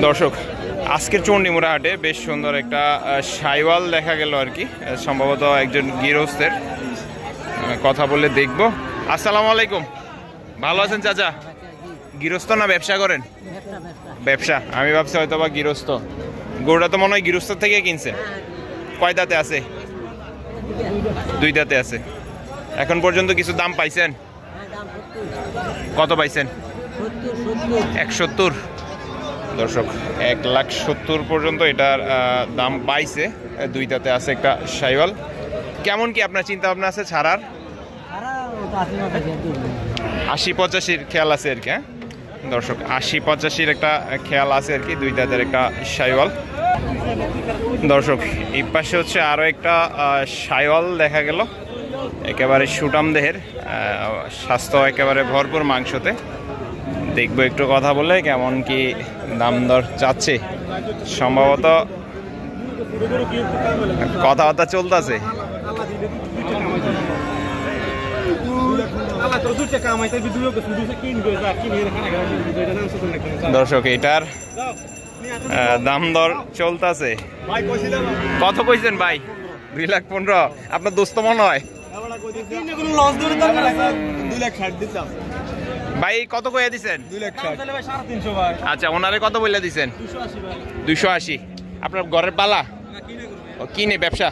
দর্শক আজকের চণ্ডীমুড়া হাটে বেশ সুন্দর একটা শাইওয়াল দেখা গেল আর কি, সম্ভবত একজন গৃহস্থের। কথা বলে দেখব। আসসালামু আলাইকুম, ভালো আছেন চাচা? গৃহস্থ না ব্যবসা করেন? ব্যবসা। আমি ভাবছি হয়তো বা গৃহস্থ। গরুটা তো মনে হয় গৃহস্থ থেকে কিনছেন। কয় দাঁতে আছে? দুই দাঁতে আছে। এখন পর্যন্ত কিছু দাম পাইছেন? কত পাইছেন? 170। দর্শক 1,70,000 পর্যন্ত এটার দাম পাইছে। দুই দাঁতে আছে একটা শাইওয়াল। কেমন কি আপনার চিন্তা ভাবনা আছে ছাড়ার? 80-85 খেয়াল আছে আর কি। হ্যাঁ দর্শক, 80-85 একটা খেয়াল আছে আর কি, দুই দাঁতের একটা শাইওয়াল। দর্শক এই পাশে হচ্ছে আরও একটা শাইওয়াল দেখা গেল, একেবারে সুটাম দেহের, স্বাস্থ্য একেবারে ভরপুর মাংসতে। দেখবো একটু কথা বলে কেমন কি দাম দর চাচ্ছে। সম্ভবত কথাবার্তা চলতেছে। দর্শক এটার দাম দর চলতেছে। কত কইছেন ভাই? 2,15,000। আপনার দোস্ত মনে হয় ভাই? কত কইয়া দিছেন? 2,60,000। আচ্ছা, ওনারে কত বলে দিছেন? 280। আপনার ঘরের পালা কিনে ব্যবসা?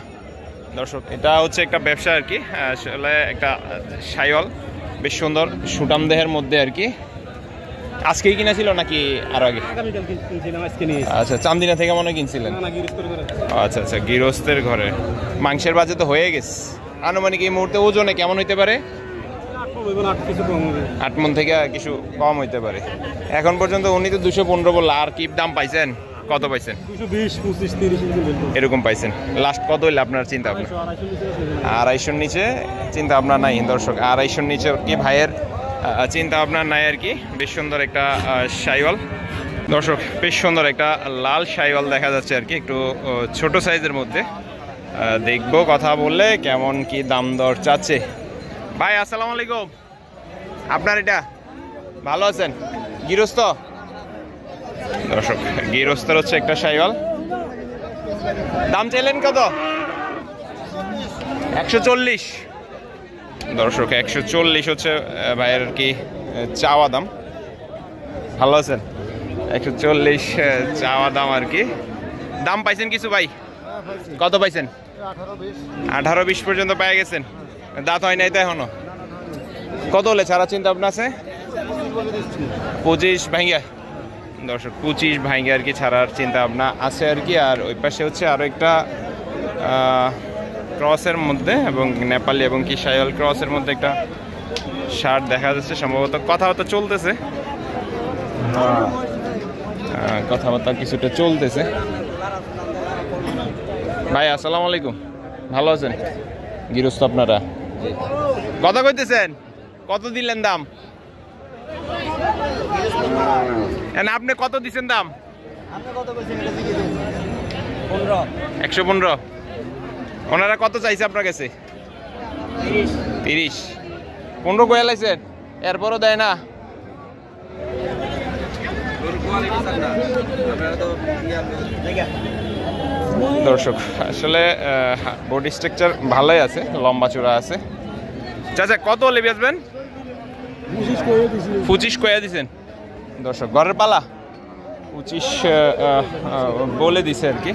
দর্শক এটা হচ্ছে একটা ব্যবসা আর কি, আসলে একটা শাইওয়াল বেশ সুন্দর সুটাম দেহের মধ্যে আর কি। আজকেই কিনা ছিল নাকি আর আগে? আচ্ছা, চান্দিনা থেকে মনে কিনছিলেন? আচ্ছা আচ্ছা, গৃহস্থের ঘরে। মাংসের বাজে তো হয়ে গেছে। আনুমানিক এই মুহূর্তে ওজনে কেমন হইতে পারে? 8 মণ থেকে কিছু কম হইতে পারে। এখন পর্যন্ত উনি তো 215 বলল। আর কি দাম পাইছেন? কত পাইছেন? 220, 25, 30 এরকম পাইছেন। লাস্ট কত হইলে আপনার চিন্তা ভাবনা? 250-র নিচে চিন্তা ভাবনা নাই দর্শক। 250-র নিচে কি ভাইয়ের চিন্তা ভাবনা নাই আর কি। বেশ সুন্দর একটা শাইওয়াল দর্শক, বেশ সুন্দর একটা লাল শাইওয়াল দেখা যাচ্ছে আর কি, একটু ছোট সাইজের মধ্যে। দেখবো কথা বললে কেমন কি দাম দর চাচ্ছে। ভাই আসসালামু আলাইকুম, আপনার এটা ভালো আছেন? গৃহস্থ? দর্শক গৃহস্থর হচ্ছে একটা শাইওয়াল। দাম চাইলেন কত? 140। দর্শক 140 হচ্ছে ভাইয়ের কি চাওয়া দাম। ভালো আছেন? 140 চাওয়া দাম আর কি। দাম পাইছেন কিছু ভাই? কত পাইছেন? 18-20 পর্যন্ত পেয়ে গেছেন। দাঁত হয় নাই তো এখনো? কত হলে ছাড়া চিন্তা ভাবনা আছে? 25 ভাঙ্গা। দর্শক 25 ভাঙ্গা আর কি ছাড়ার চিন্তা ভাবনা আছে আর কি। আর ওই পাশে হচ্ছে আরো একটা ক্রসের মধ্যে এবং নেপালি এবং কি শাইওয়াল ক্রসের মধ্যে একটা শার্ট দেখা যাচ্ছে। সম্ভবত কথাবার্তা চলতেছে, কথাবার্তা কিছুটা চলতেছে। ভাই আসসালামু আলাইকুম, ভালো আছেন? গৃহস্থ আপনারা? কত কইতেছেন? কত দিলেন দাম? আপনি কত দিচ্ছেন দাম? 115। ওনারা কত চাইছে আপনার কাছে? 30। 15 কয়ে লাইছেন, এরপরও দেয় না? দর্শক আসলে বডি স্ট্রাকচার ভালোই আছে, লম্বা চূড়া আছে। চাচা কত হলে বেচবেন? 25 কয়ে দিছেন। দর্শক ঘরের পালা 25 বলে দিছে আর কি।